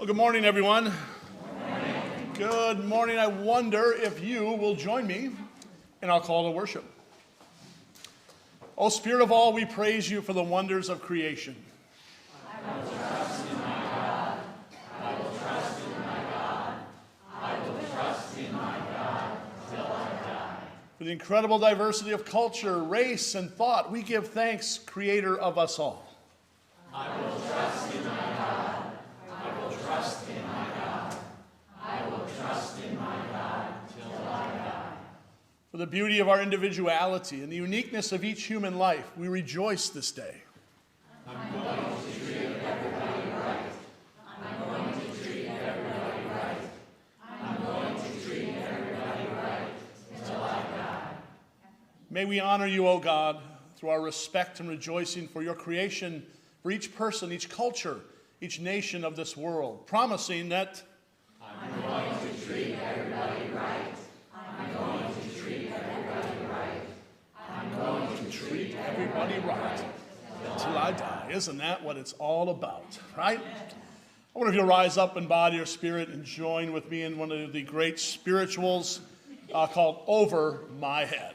Well, good morning, everyone. Good morning. I wonder if you will join me in our call to worship. O Spirit of all, we praise you for the wonders of creation. I will trust in my God. I will trust in my God. I will trust in my God till I die. For the incredible diversity of culture, race, and thought, we give thanks, Creator of us all. I will trust in my God. I will trust in my God. I will trust in my God till I die. For the beauty of our individuality and the uniqueness of each human life, we rejoice this day. I'm going to treat everybody right. I'm going to treat everybody right. I'm going to treat everybody right till I die. May we honor you, O God, through our respect and rejoicing for your creation, for each person, each culture, each nation of this world, promising that I'm going to treat everybody right. I'm going to treat everybody right. I'm going to treat everybody right until I die. Isn't that what it's all about, right? I wonder if you'll rise up in body or spirit and join with me in one of the great spirituals called Over My Head.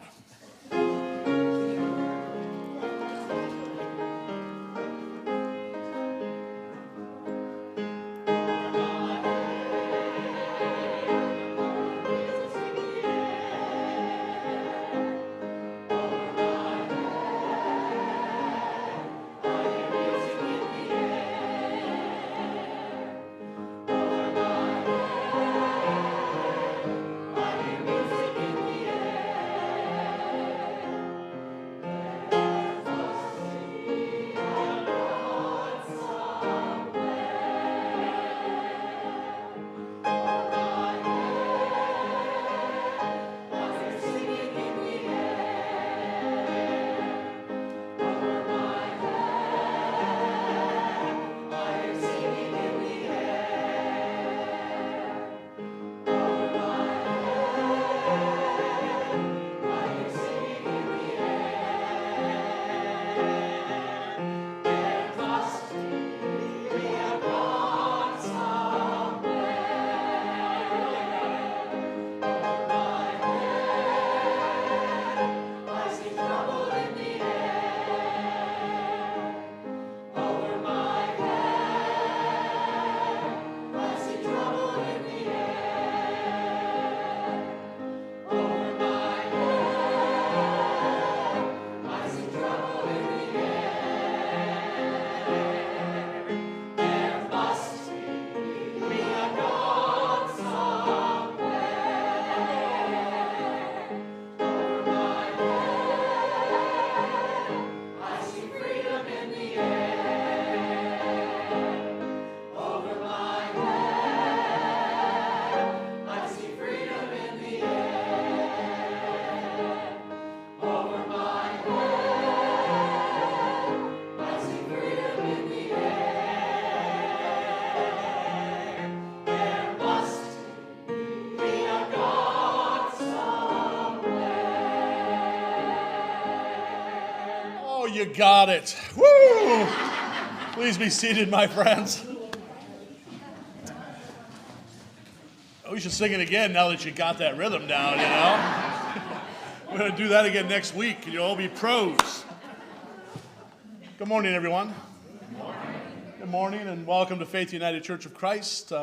You got it. Woo! Please be seated, my friends. Oh, we should sing it again now that you got that rhythm down, you know? We're going to do that again next week, and you'll all be pros. Good morning, everyone. Good morning. Good morning, and welcome to Faith United Church of Christ.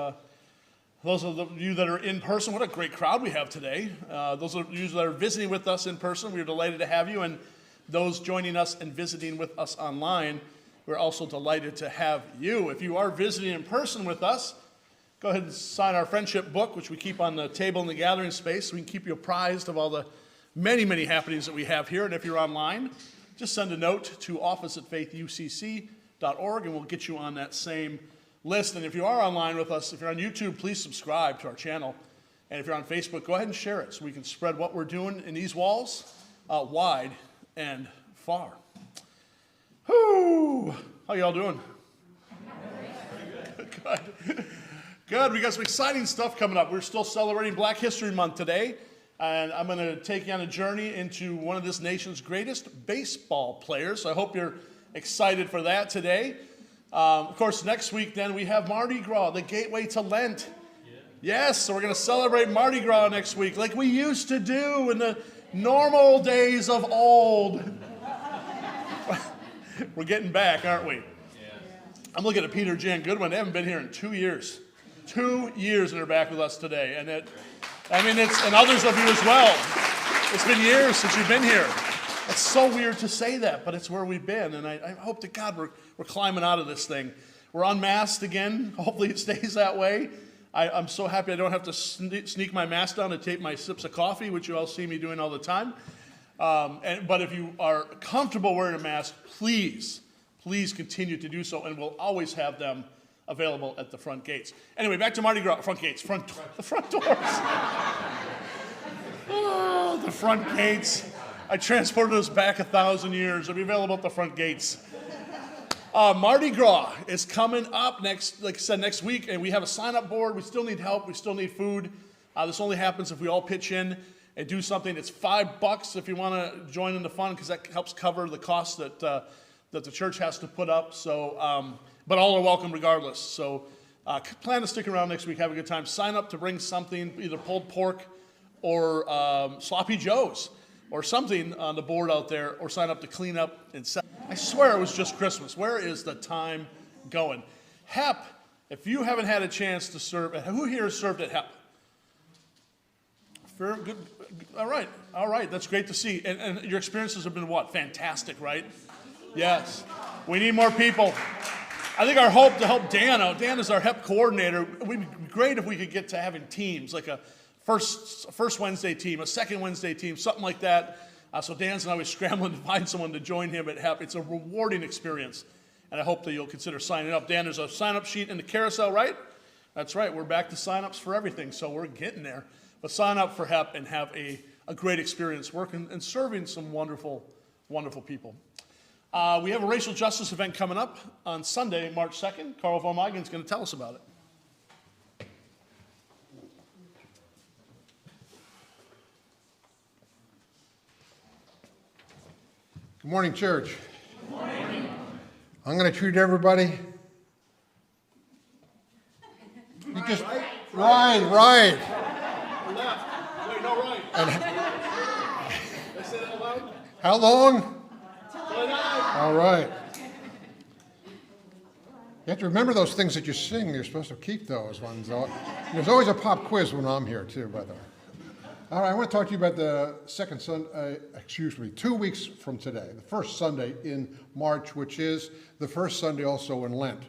Those of you that are in person, what a great crowd we have today. Those of you that are visiting with us in person, we're delighted to have you, and those joining us and visiting with us online, we're also delighted to have you. If you are visiting in person with us, go ahead and sign our friendship book, which we keep on the table in the gathering space, so we can keep you apprised of all the many, many happenings that we have here. And if you're online, just send a note to office@faithucc.org, and we'll get you on that same list. And if you are online with us, if you're on YouTube, please subscribe to our channel. And if you're on Facebook, go ahead and share it so we can spread what we're doing in these walls wide and far. Whoo! How y'all doing? Good. Good. We got some exciting stuff coming up. We're still celebrating Black History Month today, and I'm going to take you on a journey into one of this nation's greatest baseball players. So I hope you're excited for that today. Of course, next week then we have Mardi Gras, the gateway to Lent. Yes, so we're going to celebrate Mardi Gras next week like we used to do in the normal days of old. We're getting back, aren't we? I'm looking at Peter, Jan Goodwin. They haven't been here in 2 years. 2 years, and they're back with us today. And and others of you as well. It's been years since you've been here. It's so weird to say that, but it's where we've been. And I hope to God we're climbing out of this thing. We're unmasked again. Hopefully it stays that way. I'm so happy I don't have to sneak my mask down and take my sips of coffee, which you all see me doing all the time. But if you are comfortable wearing a mask, please continue to do so, and we'll always have them available at the front gates. Anyway, back to Mardi Gras. Front gates. The front doors. Oh, the front gates. I transported us back 1,000 years. They'll be available at the front gates. Mardi Gras is coming up next week, and we have a sign-up board. We still need help. We still need food. This only happens if we all pitch in and do something. It's $5 if you want to join in the fun, because that helps cover the costs that the church has to put up. So, but all are welcome regardless. So, plan to stick around next week. Have a good time. Sign up to bring something, either pulled pork or sloppy joes or something on the board out there, or sign up to clean up and set. I swear it was just Christmas. Where is the time going? HEP, if you haven't had a chance to serve, who here has served at HEP? Fair, good. All right, that's great to see. And your experiences have been what? Fantastic, right? Yes. We need more people. I think our hope to help Dan out, Dan is our HEP coordinator. It would be great if we could get to having teams, like a first Wednesday team, a second Wednesday team, something like that. So Dan's always scrambling to find someone to join him at HEP. It's a rewarding experience, and I hope that you'll consider signing up. Dan, there's a sign-up sheet in the carousel, right? That's right. We're back to sign-ups for everything, so we're getting there. But sign up for HEP and have a great experience working and serving some wonderful, wonderful people. We have a racial justice event coming up on Sunday, March 2nd. Carl von Meegen is going to tell us about it. Good morning, church. Good morning. I'm going to treat everybody. You just right. Wait, no, right. And I said it out loud. how long? Till I die. All right. You have to remember those things that you sing. You're supposed to keep those ones. There's always a pop quiz when I'm here, too, by the way. All right, I want to talk to you about the 2 weeks from today, the first Sunday in March, which is the first Sunday also in Lent.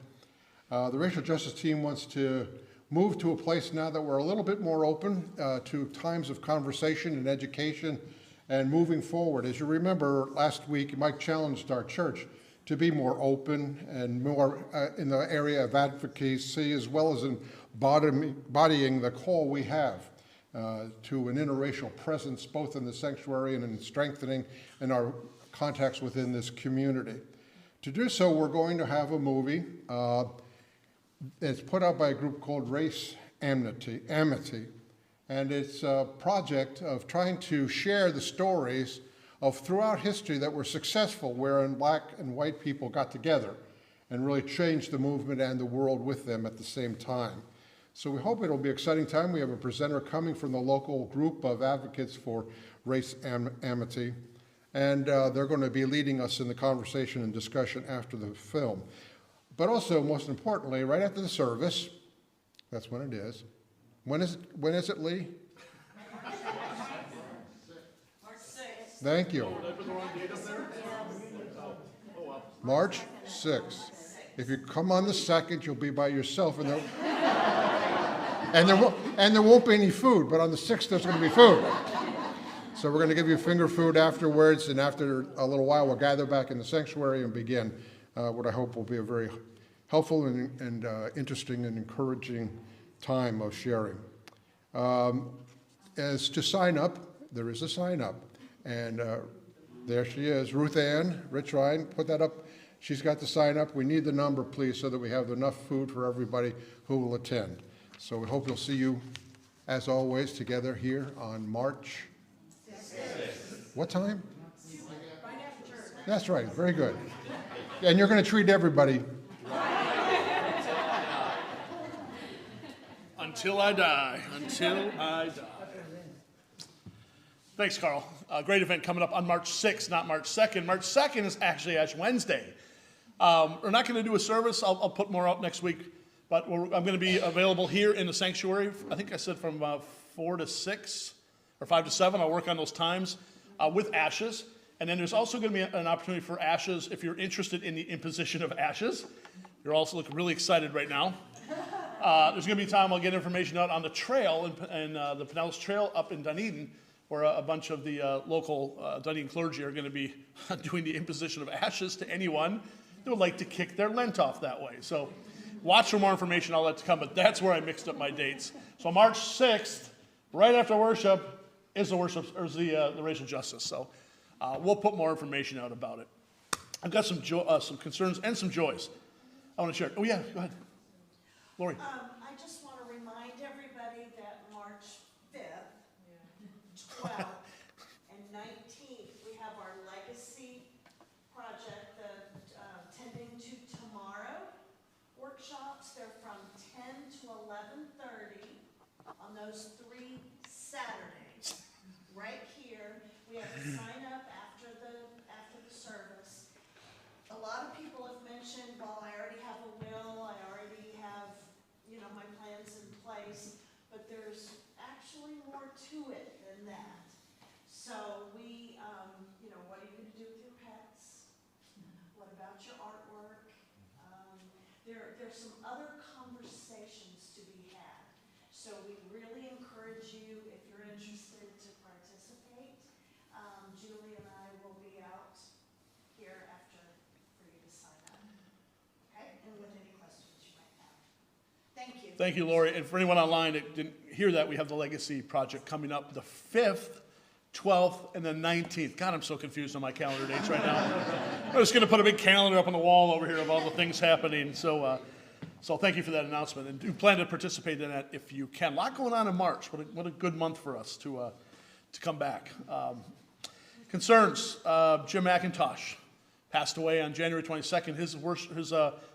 The racial justice team wants to move to a place now that we're a little bit more open to times of conversation and education and moving forward. As you remember, last week, Mike challenged our church to be more open and more in the area of advocacy, as well as embodying the call we have to an interracial presence, both in the sanctuary and in strengthening in our contacts within this community. To do so, we're going to have a movie. It's put out by a group called Race Amity, and it's a project of trying to share the stories of throughout history that were successful, wherein black and white people got together and really changed the movement and the world with them at the same time. So we hope it'll be an exciting time. We have a presenter coming from the local group of advocates for race amity, and they're going to be leading us in the conversation and discussion after the film. But also, most importantly, right after the service, that's when it is. When is it, Lee? March 6th. Thank you. March 6th. If you come on the 2nd, you'll be by yourself, and there won't be any food, but on the 6th there's going to be food. So we're going to give you finger food afterwards, and after a little while we'll gather back in the sanctuary and begin what I hope will be a very helpful and interesting and encouraging time of sharing. As to sign up, there is a sign up, and there she is, Ruth Ann Rich Ryan, put that up. She's got the sign up. We need the number, please, so that we have enough food for everybody who will attend. So we hope we'll see you, as always, together here on March 6th. What time? Right after church. That's right. Very good. And you're going to treat everybody. Right. Until I die. Until I die. Thanks, Carl. Great event coming up on March 6th, not March 2nd. March 2nd is actually Ash Wednesday. We're not going to do a service. I'll put more out next week. But I'm going to be available here in the sanctuary. I think I said from 4 to 6 or 5 to 7. I'll work on those times with ashes. And then there's also going to be an opportunity for ashes if you're interested in the imposition of ashes. You're also looking really excited right now. There's going to be time I'll get information out on the trail, and the Pinellas Trail up in Dunedin, where a bunch of the local Dunedin clergy are going to be doing the imposition of ashes to anyone that would like to kick their Lent off that way. So watch for more information, all that to come, but that's where I mixed up my dates. So March 6th, right after worship, is the racial justice. So we'll put more information out about it. I've got some concerns and some joys I want to share. Oh yeah, go ahead. Lori. I just want to remind everybody that March 5th, 12th, and 19th, we have our Legacy Project, the Tending to Tomorrow workshops. They're from 10 to 11:30 on those 3 Saturdays. Right here, we have to sign up after the service. A lot of people have mentioned, well, I already have a will, I already have, my plans in place, but there's actually more to it than that. So we, what are you going to do with your pets? What about your artwork? There's some other conversations to be had. So we really encourage you, if you're interested, to participate. Julie and I will be out here after for you to sign up. Okay? And with any questions you might have. Thank you. Thank you, Lori. And for anyone online that didn't hear that, we have the Legacy Project coming up the 5th, 12th, and the 19th. God, I'm so confused on my calendar dates right now. I'm just going to put a big calendar up on the wall over here of all the things happening. So thank you for that announcement. And do plan to participate in that if you can. A lot going on in March. What a good month for us to come back. Concerns. Jim McIntosh passed away on January 22nd. His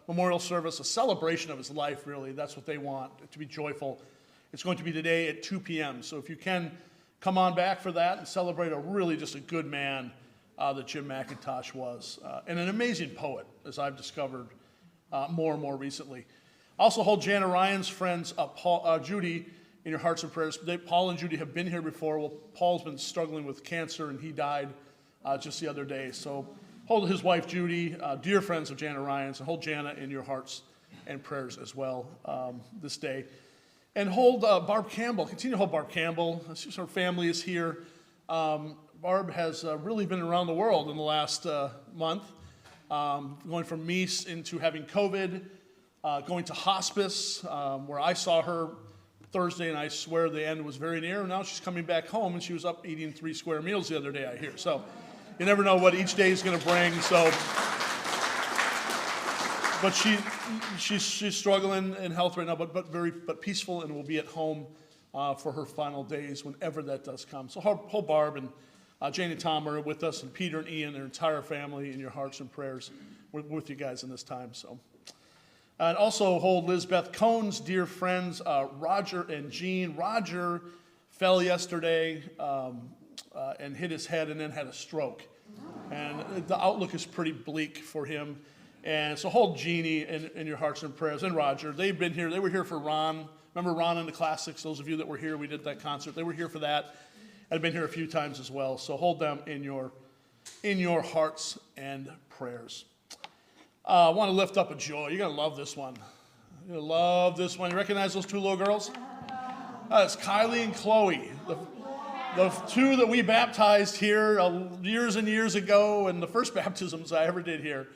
memorial service, a celebration of his life, really. That's what they want, to be joyful. It's going to be today at 2 p.m. So if you can, come on back for that and celebrate just a good man that Jim McIntosh was. And an amazing poet, as I've discovered more and more recently. Also hold Jana Ryan's friends, Judy, in your hearts and prayers. Paul and Judy have been here before. Well, Paul's been struggling with cancer, and he died just the other day. So hold his wife, Judy, dear friends of Jana Ryan's, and hold Jana in your hearts and prayers as well this day. And hold Barb Campbell. Continue to hold Barb Campbell. Her family is here. Barb has really been around the world in the last month, going from MEAS into having COVID, going to hospice, where I saw her Thursday, and I swear the end was very near. Now she's coming back home, and she was up eating 3 square meals the other day, I hear. So you never know what each day is going to bring. So, but she's struggling in health right now, but peaceful, and will be at home for her final days whenever that does come. So hold Barb and Jane and Tom are with us, and Peter and Ian, their entire family, in your hearts and prayers. We're with you guys in this time. So, and also hold Lizbeth Cohn's dear friends, Roger and Jean. Roger fell yesterday and hit his head, and then had a stroke, and the outlook is pretty bleak for him. And so hold Jeannie in your hearts and prayers, and Roger. They've been here. They were here for Ron. Remember Ron and the Classics? Those of you that were here, we did that concert. They were here for that. I've been here a few times as well. So hold them in your hearts and prayers. I want to lift up a joy. You're going to love this one. You're going to love this one. You recognize those 2 little girls? It's Kylie and Chloe. The 2 that we baptized here years and years ago, and the first baptisms I ever did here.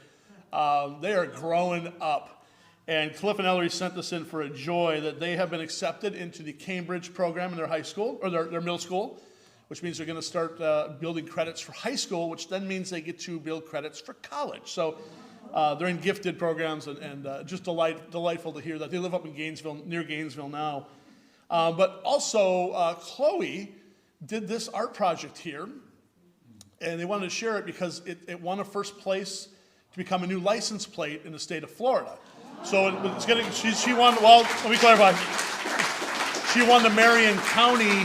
They are growing up. And Cliff and Ellery sent this in for a joy that they have been accepted into the Cambridge program in their high school, or their middle school, which means they're going to start building credits for high school, which then means they get to build credits for college. So they're in gifted programs, and just delightful to hear that. They live up in Gainesville, near Gainesville now. But also, Chloe did this art project here, and they wanted to share it because it won a first place to become a new license plate in the state of Florida. So it's getting, she won, well, let me clarify. She won the Marion County.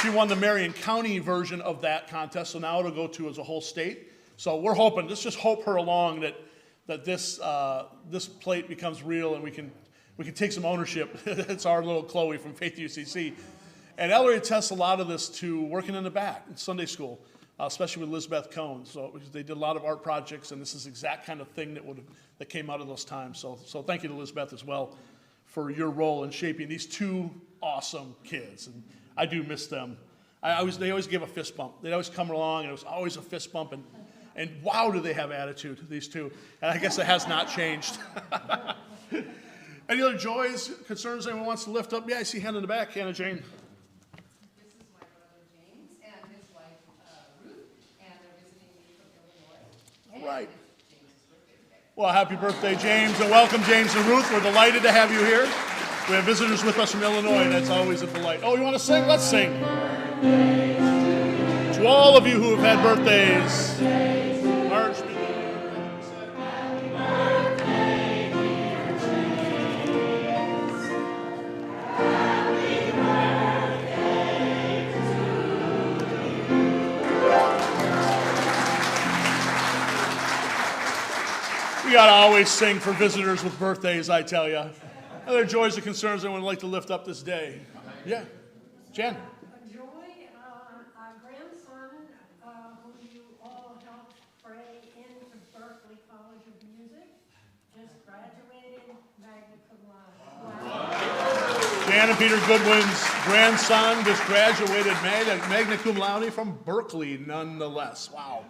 She won the Marion County version of that contest, so now it'll go to as a whole state. So we're hoping, let's just hope her along that this plate becomes real and we can take some ownership. It's our little Chloe from Faith UCC. And Ellery attests a lot of this to working in the back in Sunday school, especially with Elizabeth Cohn. So they did a lot of art projects, and this is the exact kind of thing that came out of those times. So thank you to Elizabeth as well for your role in shaping these two awesome kids. And I do miss them. They always give a fist bump. They'd always come along, and it was always a fist bump. And wow, do they have attitude, these two. And I guess it has not changed. Any other joys, concerns anyone wants to lift up? Yeah, I see a hand in the back, Hannah Jane. This is my brother James and his wife Ruth, and they're visiting me from Illinois. All right. And James's birthday today. Well, happy birthday, James, and welcome, James and Ruth. We're delighted to have you here. We have visitors with us from Illinois, and that's always a delight. Oh, you want to sing? Let's sing. To all of you who have had birthdays, March. We got to always sing for visitors with birthdays, I tell you. Other joys or concerns anyone would like to lift up this day? Yeah. Jen? A joy, our grandson, who you all helped pray into Berklee College of Music, just graduated magna cum laude. Jan and Peter Goodwin's grandson just graduated magna cum laude from Berkeley, nonetheless. Wow.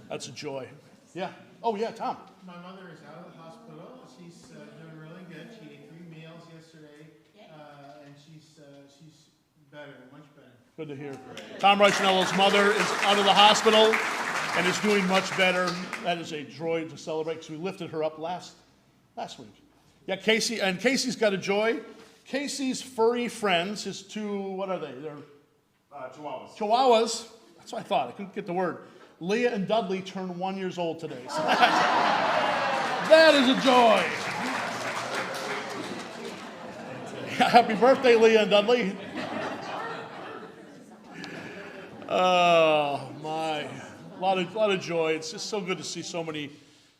That's a joy. Yeah. Oh, yeah, Tom. My mother is out of the hospital. She's doing really good. She ate 3 meals yesterday, and she's better, much better. Good to hear. Tom Reichnello's mother is out of the hospital and is doing much better. That is a joy to celebrate because we lifted her up last week. Yeah, Casey, and Casey's got a joy. Casey's furry friends, his two, what are they? They're Chihuahuas. Chihuahuas. That's what I thought. I couldn't get the word. Leah and Dudley turned 1 year old today. So that is a joy. Happy birthday, Leah and Dudley. Oh, my. A lot of joy. It's just so good to see so many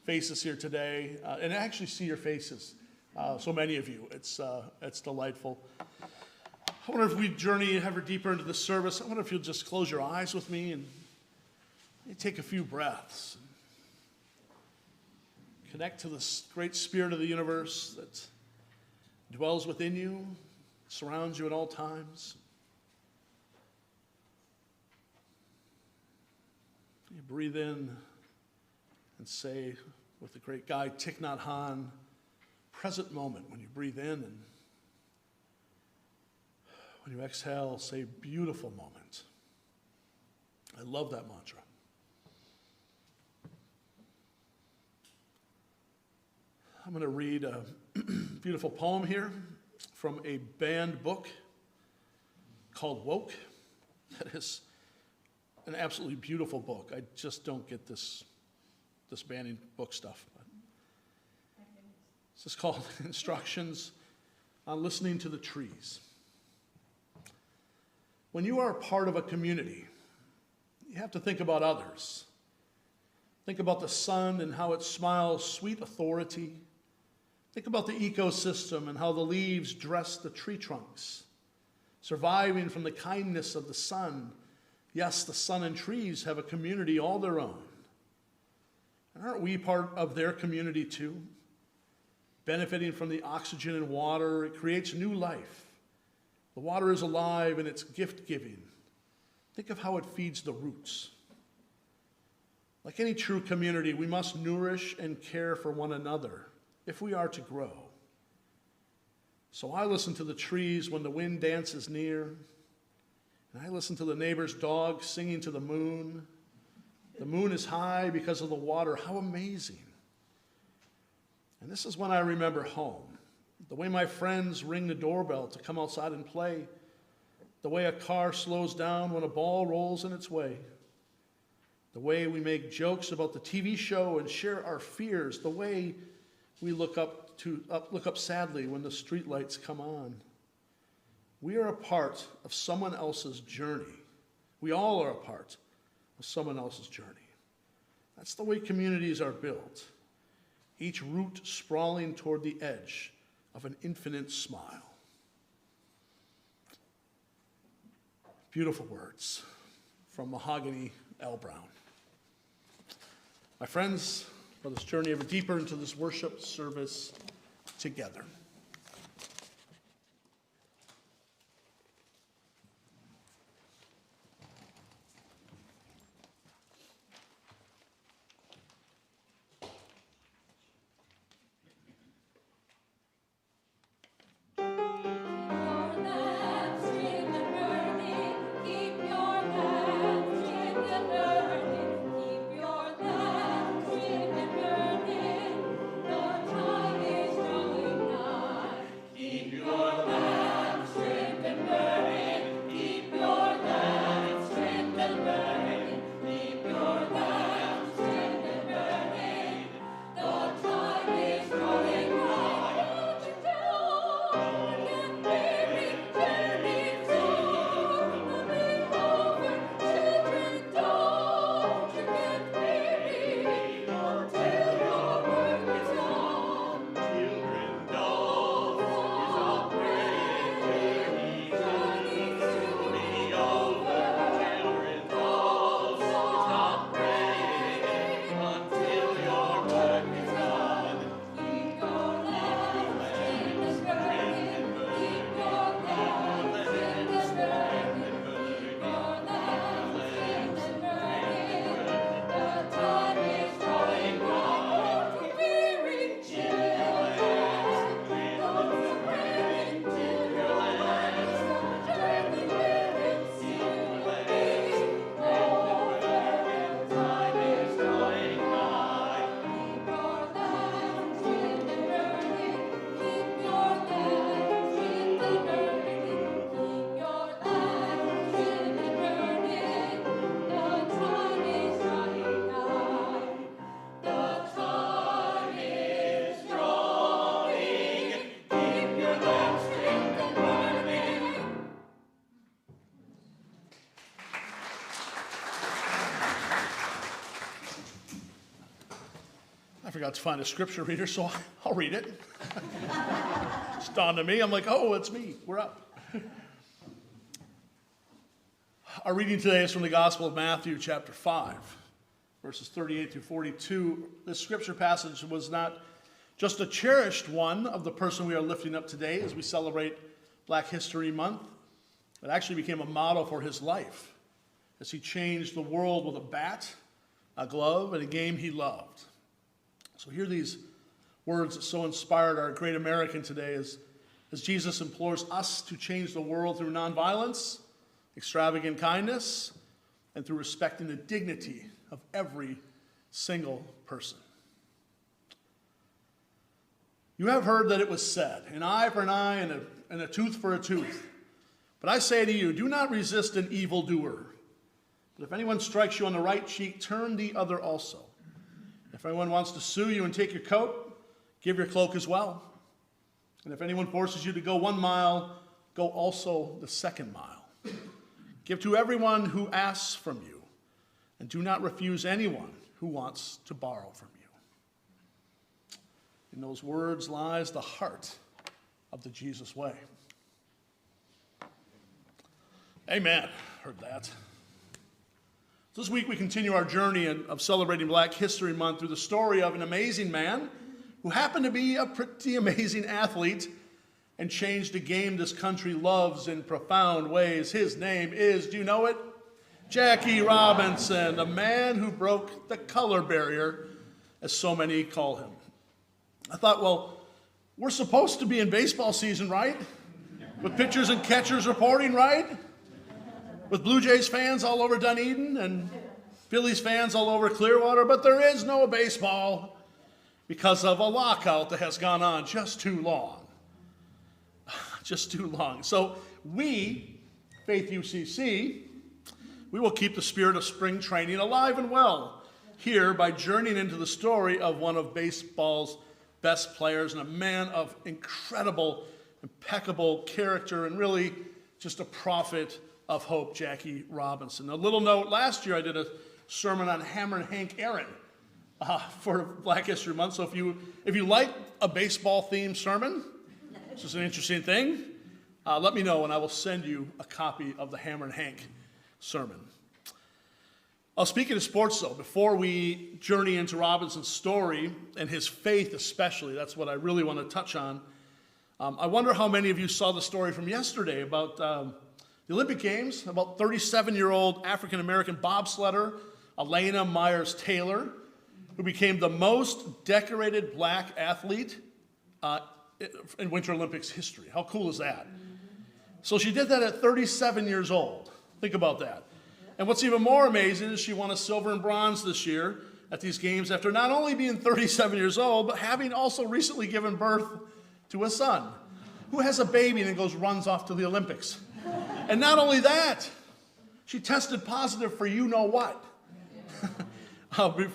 faces here today, and actually see your faces, so many of you. It's delightful. I wonder if we journey ever deeper into the service. I wonder if you'll just close your eyes with me and take a few breaths. Connect to this great spirit of the universe that dwells within you, surrounds you at all times. You breathe in and say with the great guy Thich Nhat Hanh, present moment. When you breathe in, and when you exhale, say beautiful moment. I love that mantra. I'm going to read a beautiful poem here from a banned book called Woke. That is an absolutely beautiful book. I just don't get this banning book stuff. This is called Instructions on Listening to the Trees. When you are a part of a community, you have to think about others. Think about the sun and how it smiles sweet authority. Think about the ecosystem and how the leaves dress the tree trunks, surviving from the kindness of the sun. Yes, the sun and trees have a community all their own. And aren't we part of their community too? Benefiting from the oxygen and water, it creates new life. The water is alive and it's gift-giving. Think of how it feeds the roots. Like any true community, we must nourish and care for one another if we are to grow. So I listen to the trees when the wind dances near, and I listen to the neighbor's dog singing to the moon. The moon is high because of the water. How amazing. And this is when I remember home. The way my friends ring the doorbell to come outside and play. The way a car slows down when a ball rolls in its way. The way we make jokes about the TV show and share our fears. The way we look up sadly when the streetlights come on. We are a part of someone else's journey. We all are a part of someone else's journey. That's the way communities are built. Each root sprawling toward the edge of an infinite smile. Beautiful words from Mahogany L. Browne. My friends, let us journey ever deeper into this worship service together. I forgot to find a scripture reader, so I'll read it. It's dawned on me. I'm like, oh, it's me. We're up. Our reading today is from the Gospel of Matthew, chapter 5, verses 38 through 42. This scripture passage was not just a cherished one of the person we are lifting up today as we celebrate Black History Month. It actually became a model for his life as he changed the world with a bat, a glove, and a game he loved. So hear these words that so inspired our great American today as Jesus implores us to change the world through nonviolence, extravagant kindness, and through respecting the dignity of every single person. You have heard that it was said, an eye for an eye and a tooth for a tooth. But I say to you, do not resist an evildoer. But if anyone strikes you on the right cheek, turn the other also. If anyone wants to sue you and take your coat, give your cloak as well. And if anyone forces you to go 1 mile, go also the 2nd mile. Give to everyone who asks from you, and do not refuse anyone who wants to borrow from you. In those words lies the heart of the Jesus way. Amen. Heard that. This week we continue our journey of celebrating Black History Month through the story of an amazing man who happened to be a pretty amazing athlete and changed a game this country loves in profound ways. His name is, do you know it? Jackie Robinson, the man who broke the color barrier, as so many call him. I thought, well, we're supposed to be in baseball season, right? With pitchers and catchers reporting, right? With Blue Jays fans all over Dunedin and Phillies fans all over Clearwater, but there is no baseball because of a lockout that has gone on just too long. Just too long. So we, Faith UCC, we will keep the spirit of spring training alive and well here by journeying into the story of one of baseball's best players and a man of incredible impeccable character, and really just a prophet of hope, Jackie Robinson. A little note, last year I did a sermon on Hammerin' Hank Aaron for Black History Month. So if you like a baseball-themed sermon, this is an interesting thing, let me know and I will send you a copy of the Hammerin' Hank sermon. Speaking of sports, though, before we journey into Robinson's story and his faith especially, that's what I really want to touch on. I wonder how many of you saw the story from yesterday about the Olympic Games, about 37-year-old African-American bobsledder Elena Myers-Taylor, who became the most decorated black athlete in Winter Olympics history. How cool is that? So she did that at 37 years old. Think about that. And what's even more amazing is she won a silver and bronze this year at these games after not only being 37 years old, but having also recently given birth to a son who has a baby and then runs off to the Olympics. And not only that, she tested positive for you-know-what.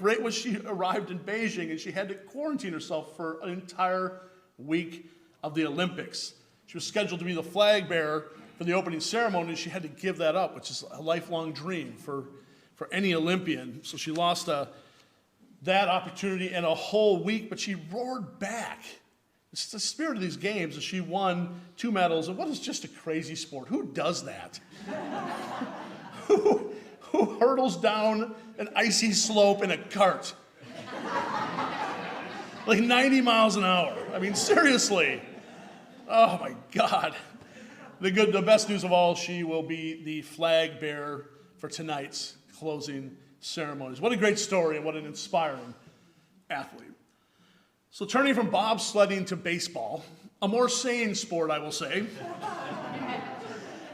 Right when she arrived in Beijing, and she had to quarantine herself for an entire week of the Olympics. She was scheduled to be the flag bearer for the opening ceremony. She had to give that up, which is a lifelong dream for any Olympian. So she lost that opportunity and a whole week, but she roared back. It's the spirit of these games, and she won 2 medals. And what is just a crazy sport? Who does that? Who hurdles down an icy slope in a cart? Like 90 miles an hour. I mean, seriously. Oh my God. The best news of all, she will be the flag bearer for tonight's closing ceremonies. What a great story and what an inspiring athlete. So turning from bobsledding to baseball, a more sane sport, I will say.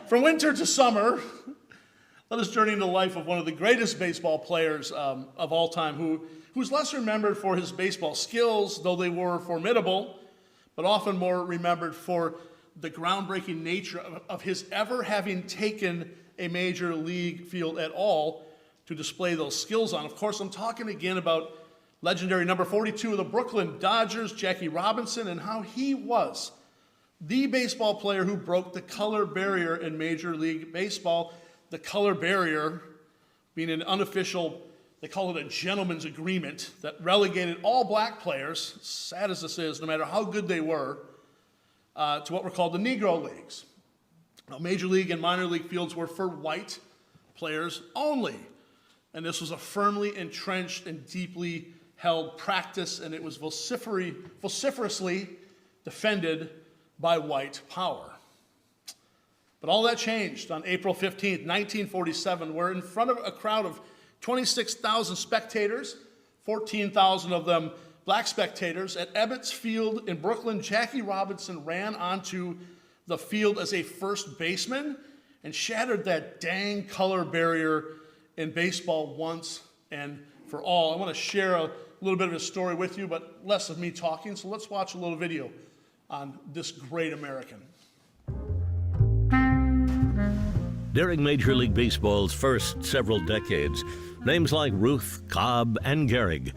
From winter to summer, let us journey into the life of one of the greatest baseball players of all time, who's less remembered for his baseball skills, though they were formidable, but often more remembered for the groundbreaking nature of his ever having taken a major league field at all to display those skills on. Of course, I'm talking again about legendary number 42 of the Brooklyn Dodgers, Jackie Robinson, and how he was the baseball player who broke the color barrier in Major League Baseball. The color barrier being an unofficial, they call it a gentleman's agreement, that relegated all black players, sad as this is, no matter how good they were, to what were called the Negro Leagues. Now, Major League and minor league fields were for white players only. And this was a firmly entrenched and deeply held practice, and it was vociferously defended by white power. But all that changed on April 15th, 1947, where in front of a crowd of 26,000 spectators, 14,000 of them black spectators, at Ebbets Field in Brooklyn, Jackie Robinson ran onto the field as a first baseman and shattered that dang color barrier in baseball once and for all. I want to share a little bit of his story with you, but less of me talking, so let's watch a little video on this great American. During Major League Baseball's first several decades, names like Ruth, Cobb, and Gehrig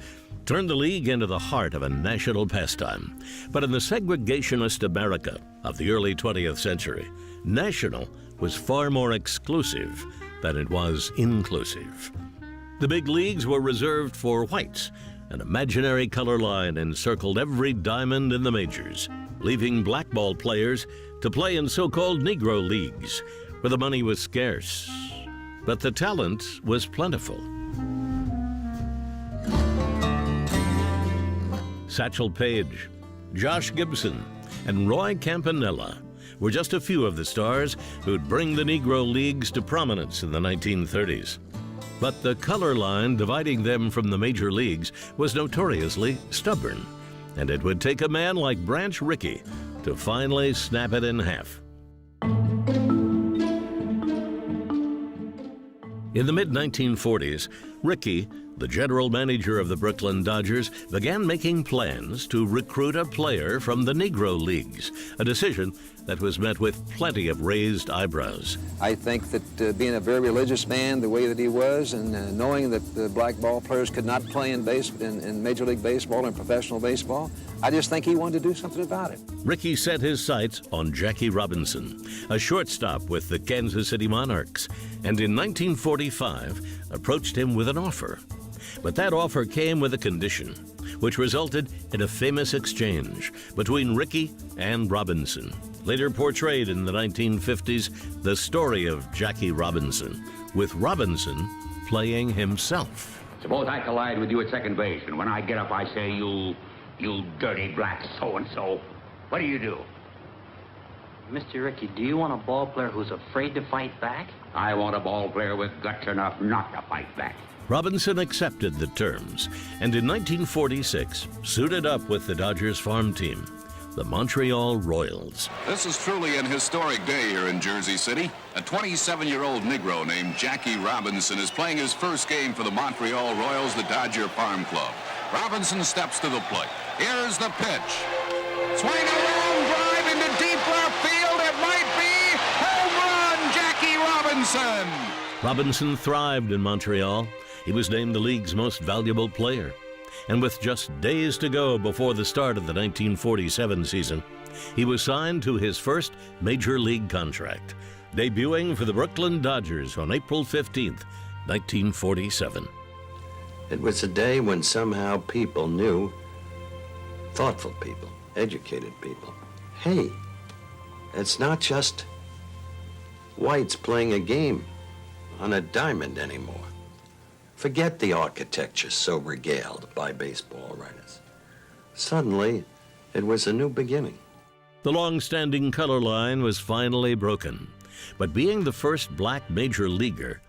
turned the league into the heart of a national pastime. But in the segregationist America of the early 20th century, national was far more exclusive than it was inclusive. The big leagues were reserved for whites. An imaginary color line encircled every diamond in the majors, leaving blackballed players to play in so-called Negro leagues, where the money was scarce, but the talent was plentiful. Satchel Paige, Josh Gibson, and Roy Campanella were just a few of the stars who'd bring the Negro Leagues to prominence in the 1930s. But the color line dividing them from the major leagues was notoriously stubborn, and it would take a man like Branch Rickey to finally snap it in half. In the mid-1940s, Rickey, the general manager of the Brooklyn Dodgers began making plans to recruit a player from the Negro Leagues, a decision that was met with plenty of raised eyebrows. I think that being a very religious man the way that he was, and knowing that the black ball players could not play in Major League Baseball and professional baseball, I just think he wanted to do something about it. Rickey set his sights on Jackie Robinson, a shortstop with the Kansas City Monarchs, and in 1945 approached him with an offer. But that offer came with a condition, which resulted in a famous exchange between Rickey and Robinson. Later portrayed in the 1950s, the story of Jackie Robinson, with Robinson playing himself. Suppose I collide with you at second base, and when I get up I say, you dirty black so-and-so. What do you do? Mr. Rickey, do you want a ball player who's afraid to fight back? I want a ball player with guts enough not to fight back. Robinson accepted the terms, and in 1946 suited up with the Dodgers farm team, the Montreal Royals. This is truly an historic day here in Jersey City. A 27-year-old Negro named Jackie Robinson is playing his first game for the Montreal Royals, the Dodger Farm Club. Robinson steps to the plate. Here's the pitch. Swing a long drive into deep left field. It might be home run, Jackie Robinson. Robinson thrived in Montreal. He was named the league's most valuable player. And with just days to go before the start of the 1947 season, he was signed to his first major league contract, debuting for the Brooklyn Dodgers on April 15th, 1947. It was a day when somehow people knew, thoughtful people, educated people, hey, it's not just whites playing a game on a diamond anymore. Forget the architecture so regaled by baseball writers. Suddenly, it was a new beginning. The long-standing color line was finally broken, but being the first black major leaguer,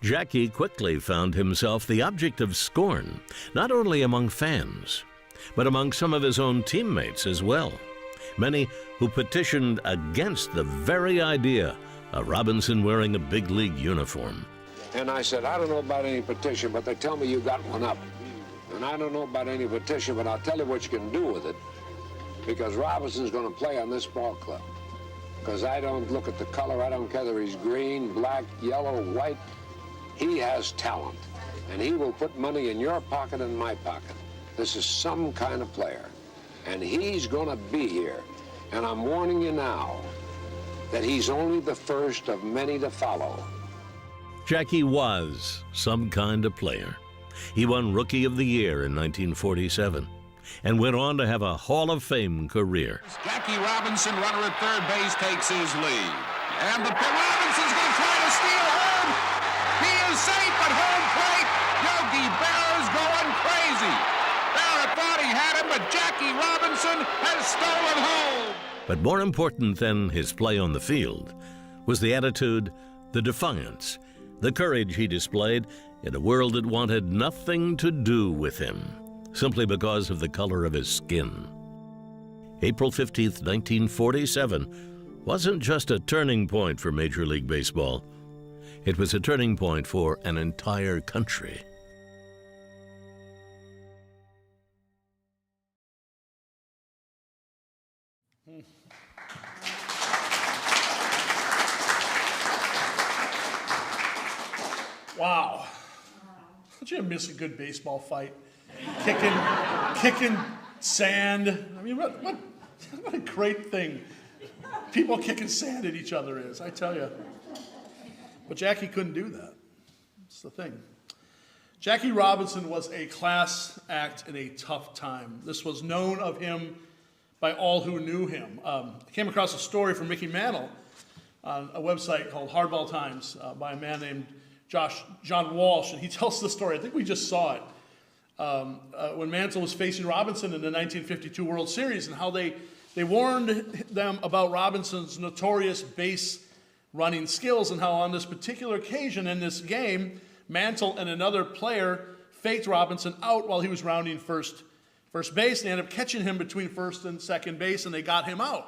Jackie quickly found himself the object of scorn, not only among fans, but among some of his own teammates as well. Many who petitioned against the very idea of Robinson wearing a big league uniform. And I said, I don't know about any petition, but they tell me you got one up. And I don't know about any petition, but I'll tell you what you can do with it. Because Robinson's going to play on this ball club. Because I don't look at the color. I don't care whether he's green, black, yellow, white. He has talent. And he will put money in your pocket and my pocket. This is some kind of player. And he's going to be here. And I'm warning you now that he's only the first of many to follow. Jackie was some kind of player. He won Rookie of the Year in 1947 and went on to have a Hall of Fame career. Jackie Robinson, runner at third base, takes his lead. And Robinson's going to try to steal home. He is safe at home plate. Yogi Berra's going crazy. Berra thought he had him, but Jackie Robinson has stolen home. But more important than his play on the field was the attitude, the defiance, the courage he displayed in a world that wanted nothing to do with him, simply because of the color of his skin. April 15th, 1947 wasn't just a turning point for Major League Baseball. It was a turning point for an entire country. Wow. Don't you miss a good baseball fight? Kicking sand. I mean, what a great thing people kicking sand at each other is, I tell you. But Jackie couldn't do that. That's the thing. Jackie Robinson was a class act in a tough time. This was known of him by all who knew him. I came across a story from Mickey Mantle on a website called Hardball Times by a man named John Walsh, and he tells the story. I think we just saw it when Mantle was facing Robinson in the 1952 World Series, and how they warned them about Robinson's notorious base running skills, and how on this particular occasion in this game, Mantle and another player faked Robinson out while he was rounding first base. They ended up catching him between first and second base, and they got him out,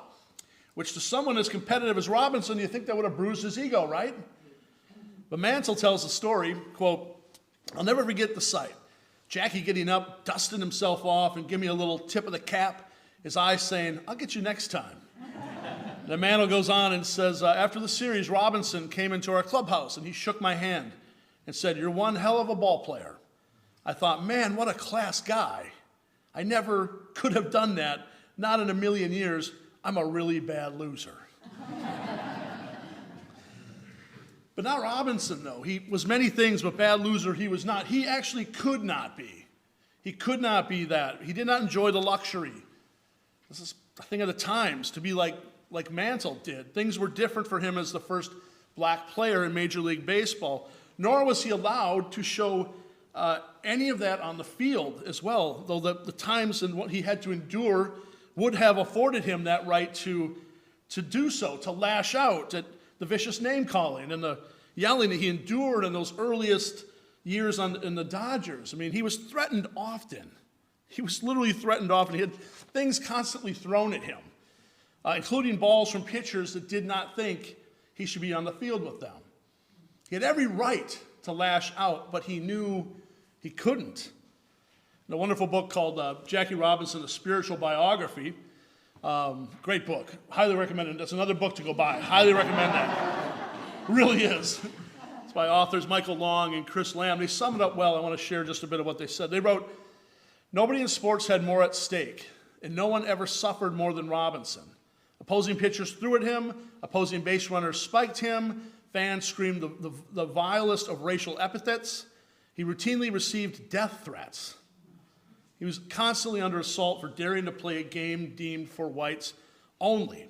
which to someone as competitive as Robinson, you think that would have bruised his ego, right? But Mantle tells the story, quote, "I'll never forget the sight. Jackie getting up, dusting himself off, and giving me a little tip of the cap, his eyes saying, "I'll get you next time." And Mantle goes on and says, after the series, Robinson came into our clubhouse and he shook my hand and said, "You're one hell of a ball player." I thought, man, what a class guy. I never could have done that, not in a million years. I'm a really bad loser. But not Robinson, though. He was many things, but bad loser he was not. He actually could not be. He could not be that. He did not enjoy the luxury. This is a thing of the times, to be like Mantle did. Things were different for him as the first black player in Major League Baseball, nor was he allowed to show any of that on the field as well, though the times and what he had to endure would have afforded him that right to do so, to lash out at the vicious name-calling and the yelling that he endured in those earliest years in the Dodgers. I mean, he was threatened often. He was literally threatened often. He had things constantly thrown at him, including balls from pitchers that did not think he should be on the field with them. He had every right to lash out, but he knew he couldn't. In a wonderful book called Jackie Robinson, A Spiritual Biography, great book. Highly recommend it. That's another book to go buy. Highly recommend that. It really is. It's by authors Michael Long and Chris Lamb. They sum it up well. I want to share just a bit of what they said. They wrote, "Nobody in sports had more at stake, and no one ever suffered more than Robinson. Opposing pitchers threw at him. Opposing base runners spiked him. Fans screamed the vilest of racial epithets. He routinely received death threats. He was constantly under assault for daring to play a game deemed for whites only.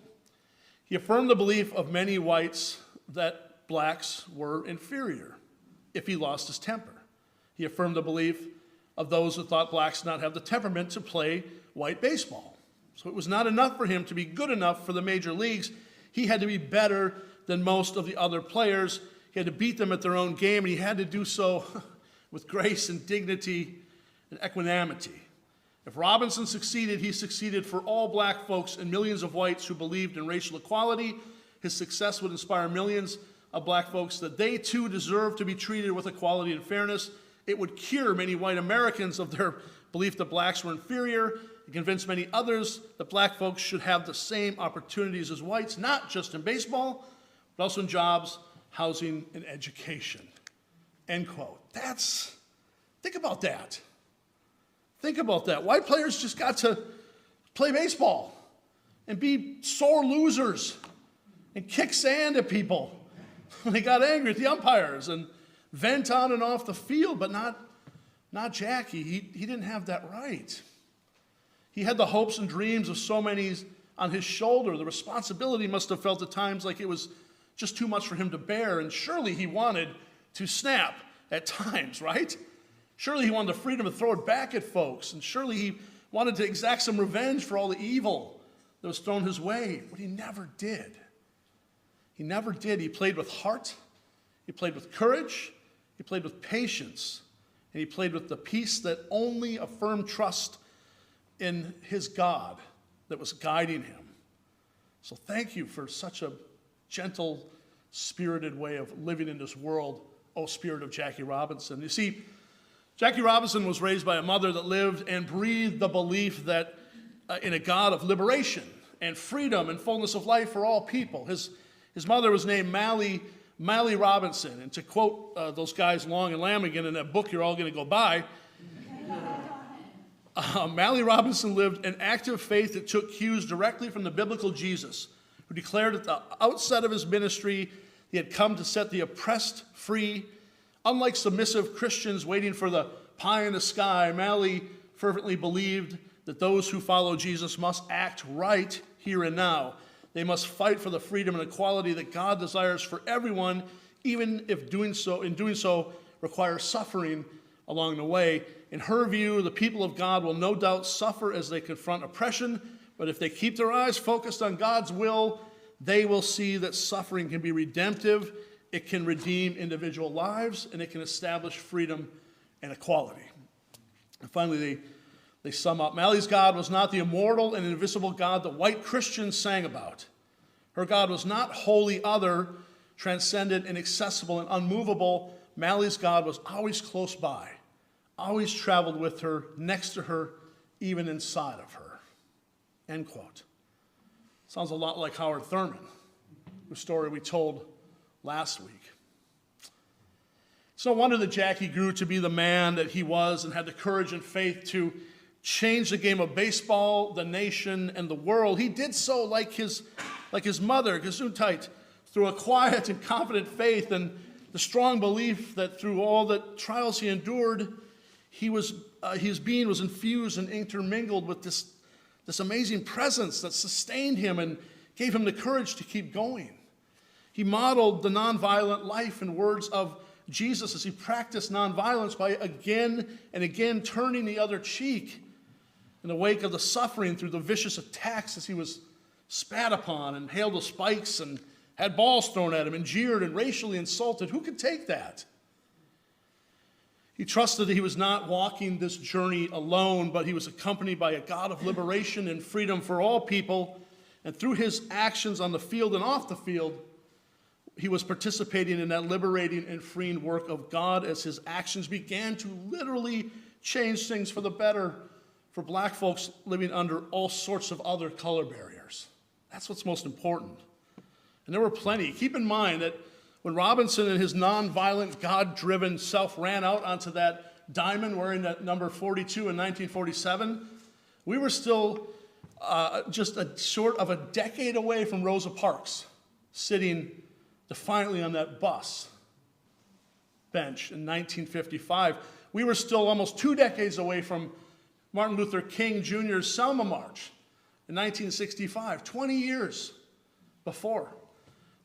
He affirmed the belief of many whites that blacks were inferior if he lost his temper. He affirmed the belief of those who thought blacks did not have the temperament to play white baseball. So it was not enough for him to be good enough for the major leagues. He had to be better than most of the other players. He had to beat them at their own game, and he had to do so with grace and dignity and equanimity. If Robinson succeeded, he succeeded for all black folks and millions of whites who believed in racial equality. His success would inspire millions of black folks that they too deserve to be treated with equality and fairness. It would cure many white Americans of their belief that blacks were inferior and convince many others that black folks should have the same opportunities as whites, not just in baseball, but also in jobs, housing, and education." End quote. Think about that. Think about that. White players just got to play baseball and be sore losers and kick sand at people when they got angry at the umpires and vent on and off the field, but not Jackie. He didn't have that right. He had the hopes and dreams of so many on his shoulder. The responsibility must have felt at times like it was just too much for him to bear, and surely he wanted to snap at times, right? Surely he wanted the freedom to throw it back at folks, and surely he wanted to exact some revenge for all the evil that was thrown his way, but he never did. He never did. He played with heart, he played with courage, he played with patience, and he played with the peace that only a firm trust in his God that was guiding him. So thank you for such a gentle, spirited way of living in this world, oh spirit of Jackie Robinson. You see, Jackie Robinson was raised by a mother that lived and breathed the belief that in a God of liberation and freedom and fullness of life for all people. His mother was named Mally Robinson, and to quote those guys Long and Lamigan in that book you're all going to go buy, Mally Robinson lived an active faith that took cues directly from the biblical Jesus, who declared at the outset of his ministry he had come to set the oppressed free. Unlike submissive Christians waiting for the pie in the sky, Mally fervently believed that those who follow Jesus must act right here and now. They must fight for the freedom and equality that God desires for everyone, even if doing so requires suffering along the way. In her view, the people of God will no doubt suffer as they confront oppression, but if they keep their eyes focused on God's will, they will see that suffering can be redemptive. It can redeem individual lives, and it can establish freedom and equality. And finally, they sum up, Mally's God was not the immortal and invisible God that white Christians sang about. Her God was not wholly other, transcendent, inaccessible, and unmovable. Mally's God was always close by, always traveled with her, next to her, even inside of her. End quote. Sounds a lot like Howard Thurman, whose story we told last week. It's no wonder that Jackie grew to be the man that he was and had the courage and faith to change the game of baseball, the nation, and the world. He did so like his mother, Gesundheit, through a quiet and confident faith and the strong belief that through all the trials he endured, his being was infused and intermingled with this amazing presence that sustained him and gave him the courage to keep going. He modeled the nonviolent life and words of Jesus as he practiced nonviolence by again and again turning the other cheek in the wake of the suffering through the vicious attacks as he was spat upon and hailed with spikes and had balls thrown at him and jeered and racially insulted. Who could take that? He trusted that he was not walking this journey alone, but he was accompanied by a God of liberation and freedom for all people. And through his actions on the field and off the field, he was participating in that liberating and freeing work of God as his actions began to literally change things for the better for black folks living under all sorts of other color barriers. That's what's most important. And there were plenty. Keep in mind that when Robinson and his nonviolent, God-driven self ran out onto that diamond wearing that number 42 in 1947, we were still just short of a decade away from Rosa Parks sitting defiantly on that bus bench in 1955. We were still almost 2 decades away from Martin Luther King Jr.'s Selma March in 1965, 20 years before.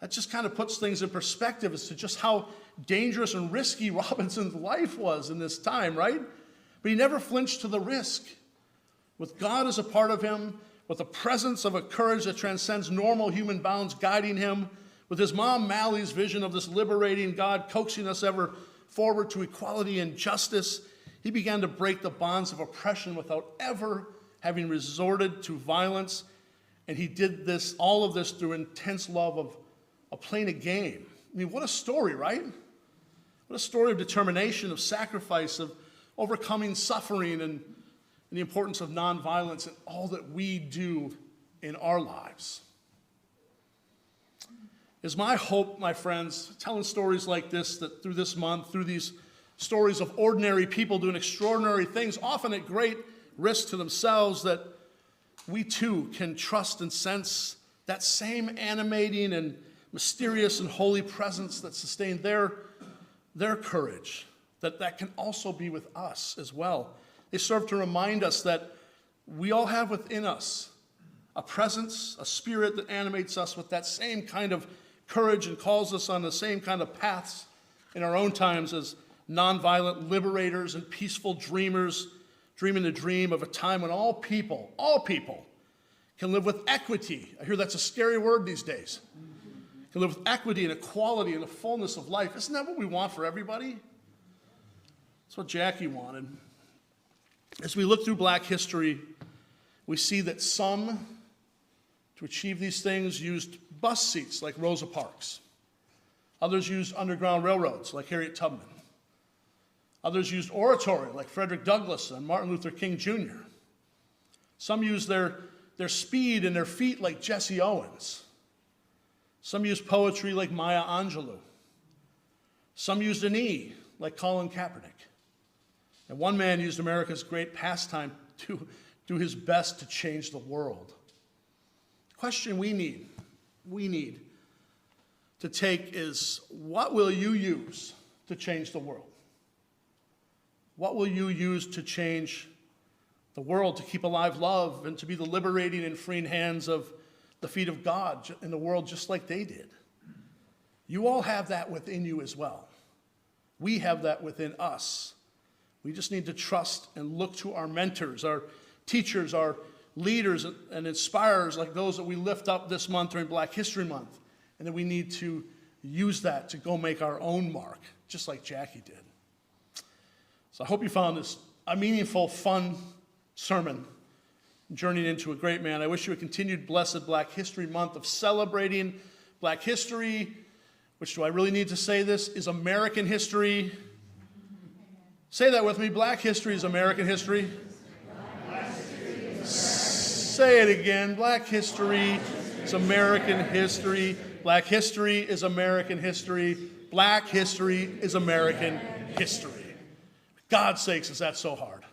That just kind of puts things in perspective as to just how dangerous and risky Robinson's life was in this time, right? But he never flinched to the risk. With God as a part of him, with the presence of a courage that transcends normal human bounds guiding him, with his mom Mally's vision of this liberating God coaxing us ever forward to equality and justice, he began to break the bonds of oppression without ever having resorted to violence. And he did all of this through intense love of playing a game. I mean, what a story, right? What a story of determination, of sacrifice, of overcoming suffering, and the importance of nonviolence in all that we do in our lives. It's my hope, my friends, telling stories like this, that through this month, through these stories of ordinary people doing extraordinary things, often at great risk to themselves, that we too can trust and sense that same animating and mysterious and holy presence that sustained their courage, that can also be with us as well. They serve to remind us that we all have within us a presence, a spirit that animates us with that same kind of courage and calls us on the same kind of paths in our own times as nonviolent liberators and peaceful dreamers, dreaming the dream of a time when all people can live with equity. I hear that's a scary word these days. Can live with equity and equality and the fullness of life. Isn't that what we want for everybody? That's what Jackie wanted. As we look through Black history, we see that some, to achieve these things, used bus seats like Rosa Parks. Others used Underground Railroads like Harriet Tubman. Others used oratory like Frederick Douglass and Martin Luther King Jr. Some used their speed and their feet like Jesse Owens. Some used poetry like Maya Angelou. Some used a knee like Colin Kaepernick. And one man used America's great pastime to do his best to change the world. The question we need to take is, what will you use to change the world? What will you use to change the world, to keep alive love and to be the liberating and freeing hands of the feet of God in the world just like they did? You all have that within you as well. We have that within us. We just need to trust and look to our mentors, our teachers, our leaders and inspirers like those that we lift up this month during Black History Month. And then we need to use that to go make our own mark, just like Jackie did. So I hope you found this a meaningful, fun sermon, journeying into a great man. I wish you a continued blessed Black History Month of celebrating Black history, which, do I really need to say this, is American history. Say that with me. Black history is American history. Say it again. Black history is American history. Black history is American history. Black history is American history. For God's sakes, is that so hard?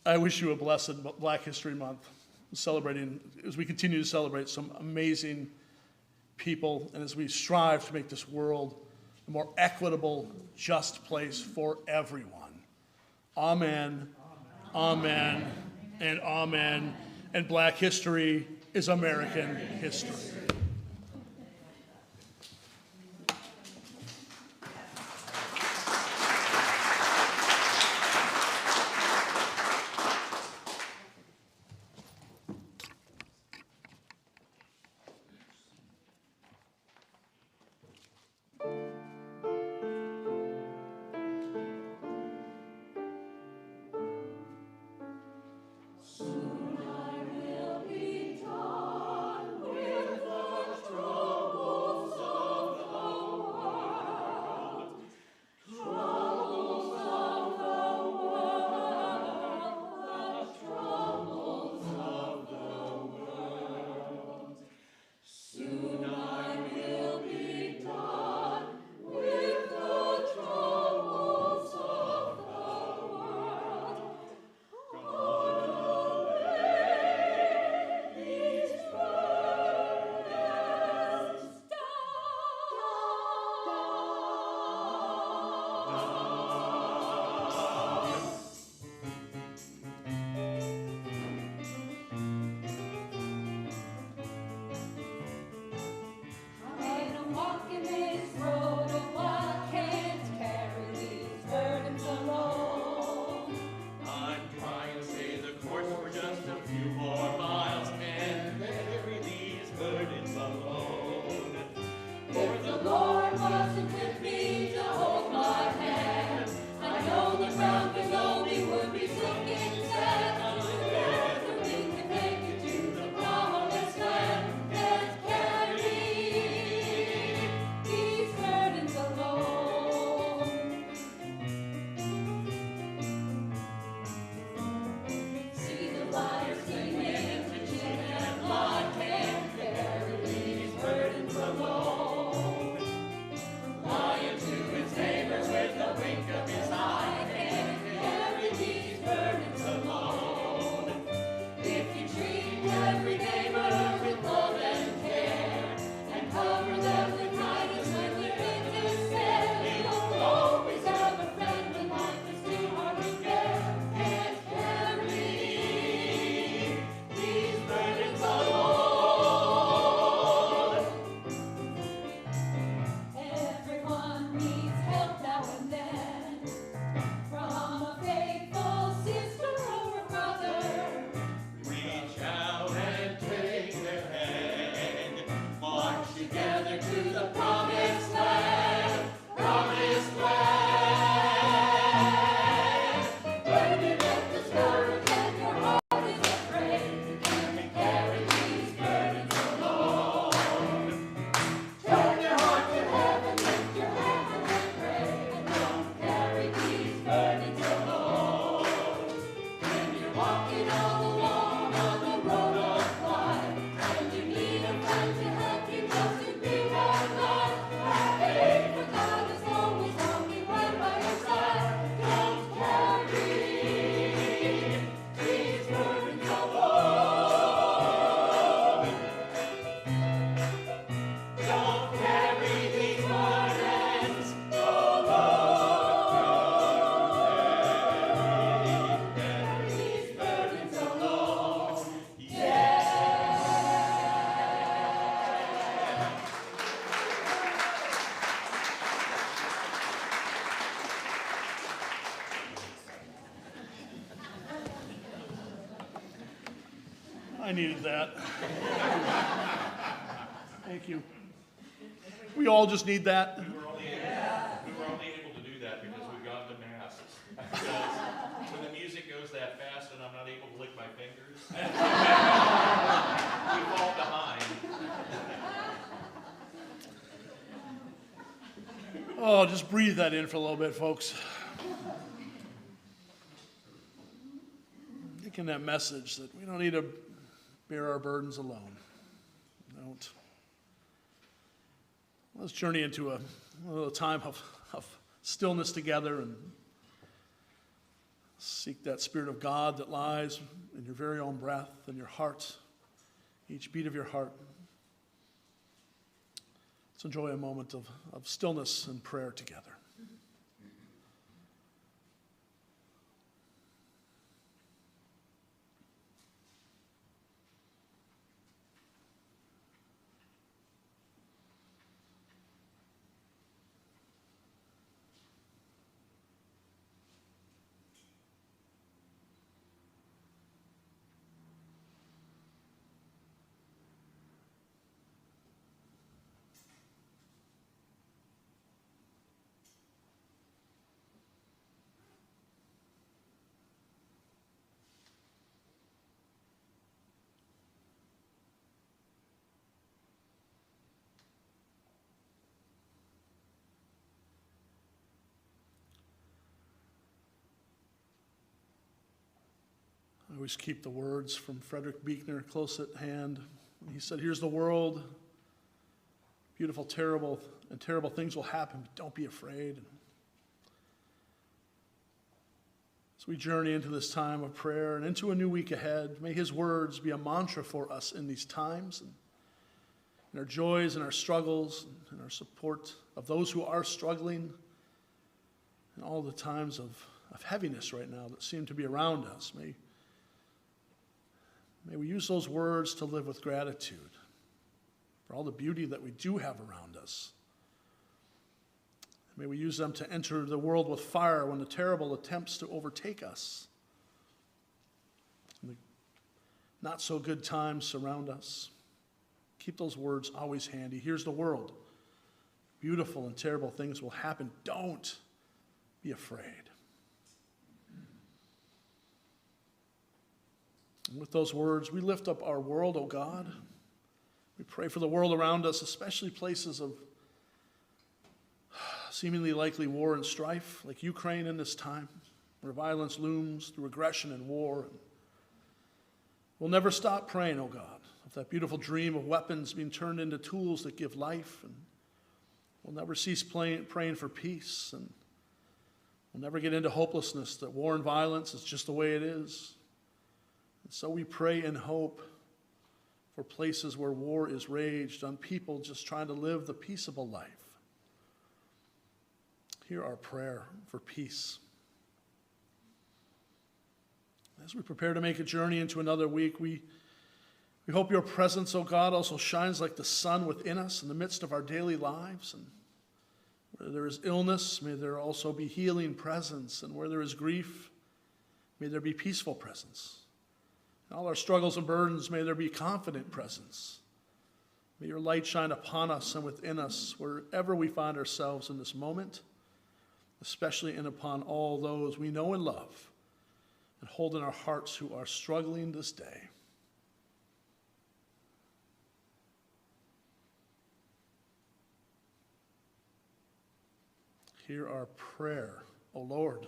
I wish you a blessed Black History Month, celebrating, as we continue to celebrate some amazing people, and as we strive to make this world a more equitable, just place for everyone. Amen, amen, and amen. And Black history is American history. I needed that. Thank you. We all just need that. We were only able to do that because we've gone to Mass. Because when the music goes that fast and I'm not able to lick my fingers, we fall behind. Oh, just breathe that in for a little bit, folks. Taking that message that we don't need to bear our burdens alone. Don't. Let's journey into a little time of stillness together and seek that Spirit of God that lies in your very own breath, in your heart, each beat of your heart. Let's enjoy a moment of stillness and prayer together. I always keep the words from Frederick Buechner close at hand. He said, here's the world, beautiful, terrible, and terrible things will happen, but don't be afraid. As we journey into this time of prayer and into a new week ahead, may his words be a mantra for us in these times, and in our joys and our struggles, and our support of those who are struggling, and all the times of heaviness right now that seem to be around us. May we use those words to live with gratitude for all the beauty that we do have around us. May we use them to enter the world with fire when the terrible attempts to overtake us. And the not so good times surround us. Keep those words always handy. Here's the world. Beautiful and terrible things will happen. Don't be afraid. And with those words, we lift up our world, oh God. We pray for the world around us, especially places of seemingly likely war and strife, like Ukraine in this time, where violence looms through aggression and war. We'll never stop praying, oh God, of that beautiful dream of weapons being turned into tools that give life. And we'll never cease praying for peace. And we'll never get into hopelessness that war and violence is just the way it is. And so we pray in hope for places where war is raged, on people just trying to live the peaceable life. Hear our prayer for peace. As we prepare to make a journey into another week, we hope your presence, O God, also shines like the sun within us in the midst of our daily lives. And where there is illness, may there also be healing presence. And where there is grief, may there be peaceful presence. In all our struggles and burdens, may there be confident presence. May your light shine upon us and within us wherever we find ourselves in this moment, especially and upon all those we know and love and hold in our hearts who are struggling this day. Hear our prayer, O Lord.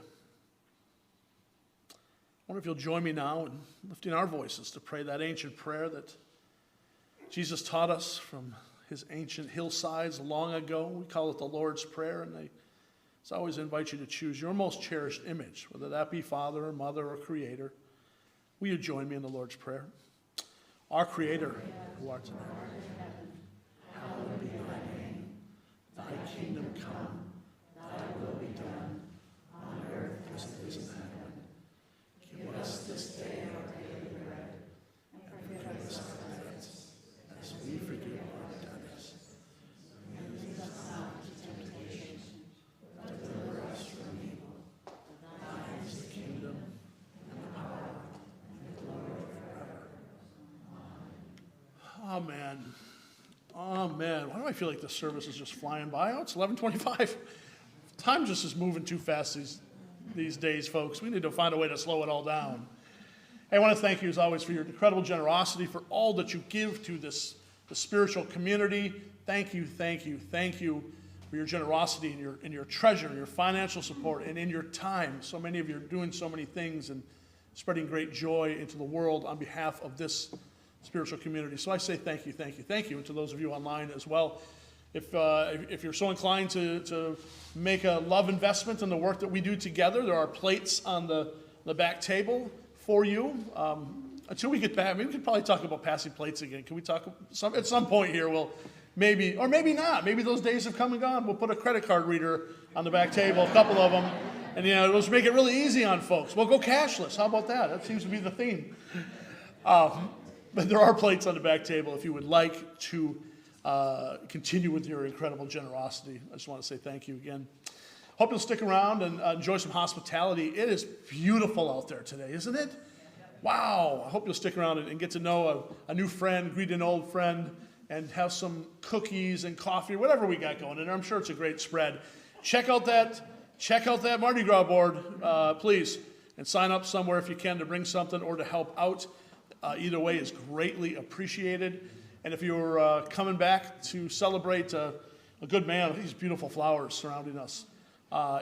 I wonder if you'll join me now in lifting our voices to pray that ancient prayer that Jesus taught us from his ancient hillsides long ago. We call it the Lord's Prayer, and I always invite you to choose your most cherished image, whether that be Father or Mother or Creator. Will you join me in the Lord's Prayer? Our Creator, who art in heaven, hallowed be thy name. Thy kingdom come, thy will be done, on earth as it is in heaven. Give us this day our daily bread, and forgive us our debts, as we forgive our debtors. And lead us not into temptation, but deliver us from evil. Thine is the kingdom, and the power, and the glory forever. Amen. Amen. Why do I feel like this service is just flying by? Oh, it's 11:25. Time just is moving too fast these days, folks. We need to find a way to slow it all down. Hey, I want to thank you, as always, for your incredible generosity, for all that you give to the spiritual community. Thank you, thank you, thank you. for your generosity and your treasure, your financial support, and in your time. So many of you are doing so many things and spreading great joy into the world on behalf of this spiritual community. So I say thank you, thank you, thank you, and to those of you online as well. If you're so inclined to make a love investment in the work that we do together, there are plates on the back table for you. Until we get back, maybe we could probably talk about passing plates again. Can we talk at some point here? We'll maybe, or maybe not. Maybe those days have come and gone. We'll put a credit card reader on the back table, a couple of them, and it'll just make it really easy on folks. We'll go cashless. How about that? That seems to be the theme. But there are plates on the back table if you would like to continue with your incredible generosity. I just want to say thank you again. Hope you'll stick around and enjoy some hospitality. It is beautiful out there today, isn't it? Wow. I hope you'll stick around and get to know a new friend, greet an old friend, and have some cookies and coffee, whatever we got going in there. I'm sure it's a great spread. Check out that Mardi Gras board, please, and sign up somewhere if you can to bring something or to help out. Either way is greatly appreciated. And if you're coming back to celebrate a good man with these beautiful flowers surrounding us,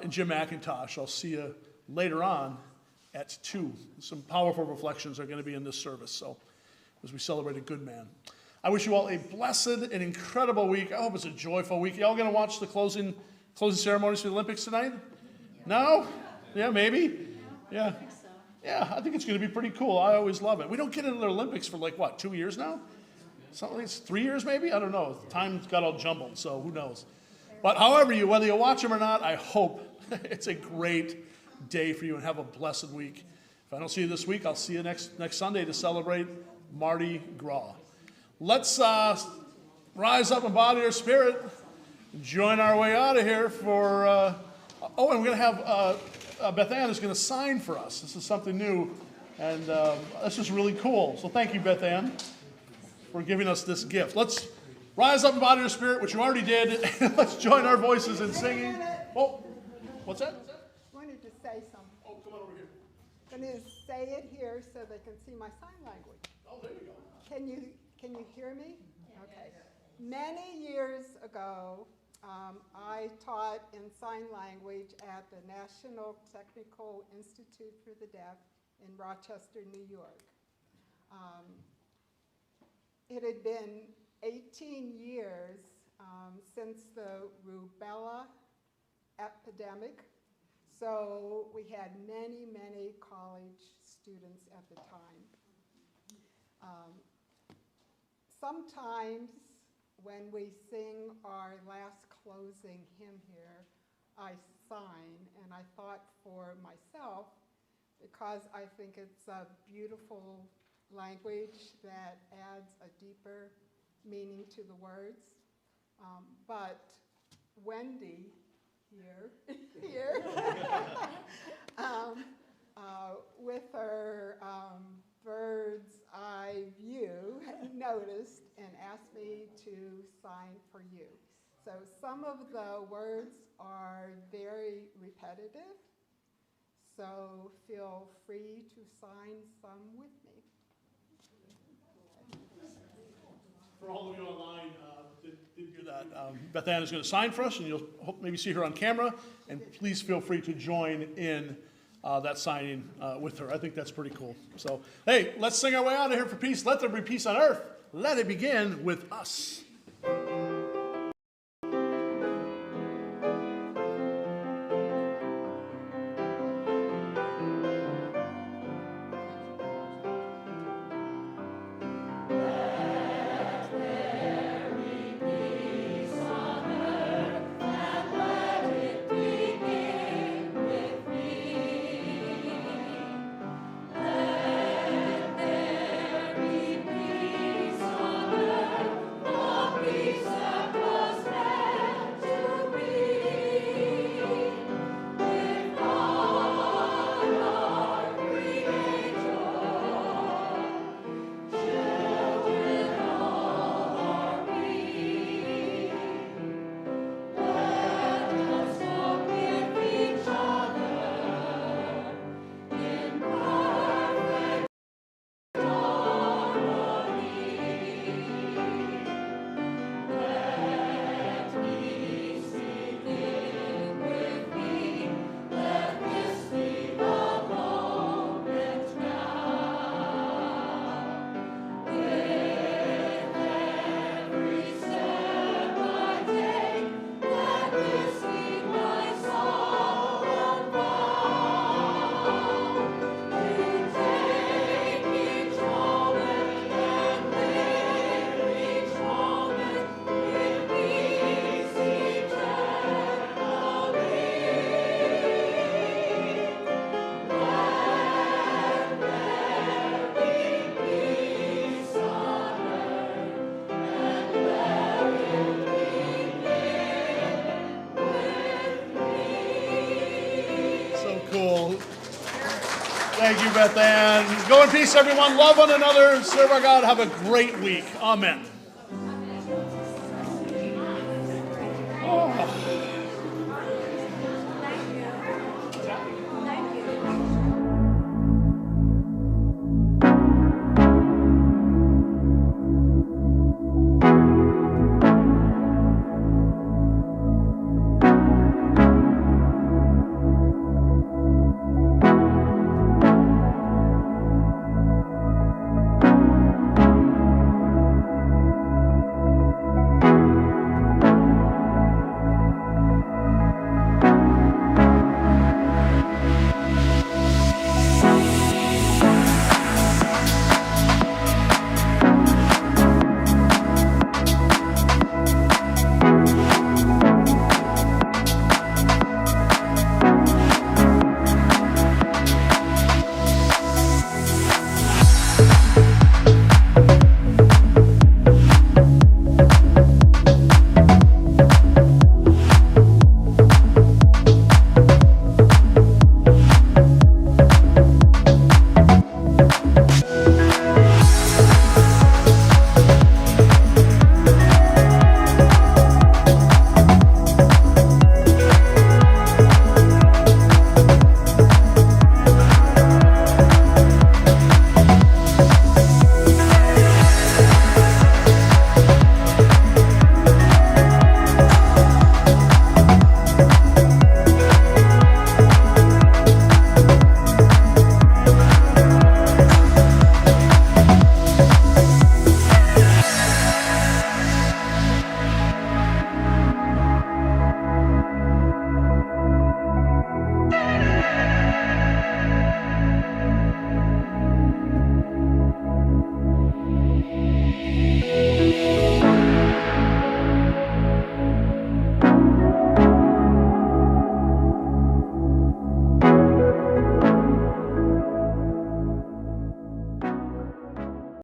in Jim McIntosh, I'll see you later on at 2. Some powerful reflections are going to be in this service, so as we celebrate a good man. I wish you all a blessed and incredible week. I hope it's a joyful week. Y'all going to watch the closing ceremonies for the Olympics tonight? No? Yeah, maybe? Yeah. Yeah, I think it's going to be pretty cool. I always love it. We don't get into the Olympics for 2 years now? Something like 3 years maybe? I don't know. Time's got all jumbled, so who knows. But however, whether you watch them or not, I hope it's a great day for you and have a blessed week. If I don't see you this week, I'll see you next Sunday to celebrate Mardi Gras. Let's rise up in body or spirit and join our way out of here for, and we're going to have Beth Ann is going to sign for us. This is something new, and this is really cool. So thank you, Beth Ann, for giving us this gift. Let's rise up in body or spirit, which you already did. Let's join our voices in singing. Oh, what's that? Wanted to say something. Oh, come on over here. I'm going to say it here so they can see my sign language. Oh, there you go. Can you hear me? Okay. Many years ago, I taught in sign language at the National Technical Institute for the Deaf in Rochester, New York. It had been 18 years since the rubella epidemic, so we had many, many college students at the time. Sometimes when we sing our last closing hymn here, I sign, and I thought for myself, because I think it's a beautiful language that adds a deeper meaning to the words. But Wendy here, with her bird's eye view, noticed and asked me to sign for you. So some of the words are very repetitive, so feel free to sign some with me. For all of you online, did hear that. Beth Ann is going to sign for us, and you'll maybe see her on camera. And please feel free to join in that signing with her. I think that's pretty cool. So, hey, let's sing our way out of here for peace. Let there be peace on earth. Let it begin with us. Let Thank you, Beth Ann. Go in peace, everyone. Love one another. Serve our God. Have a great week. Amen. Oh.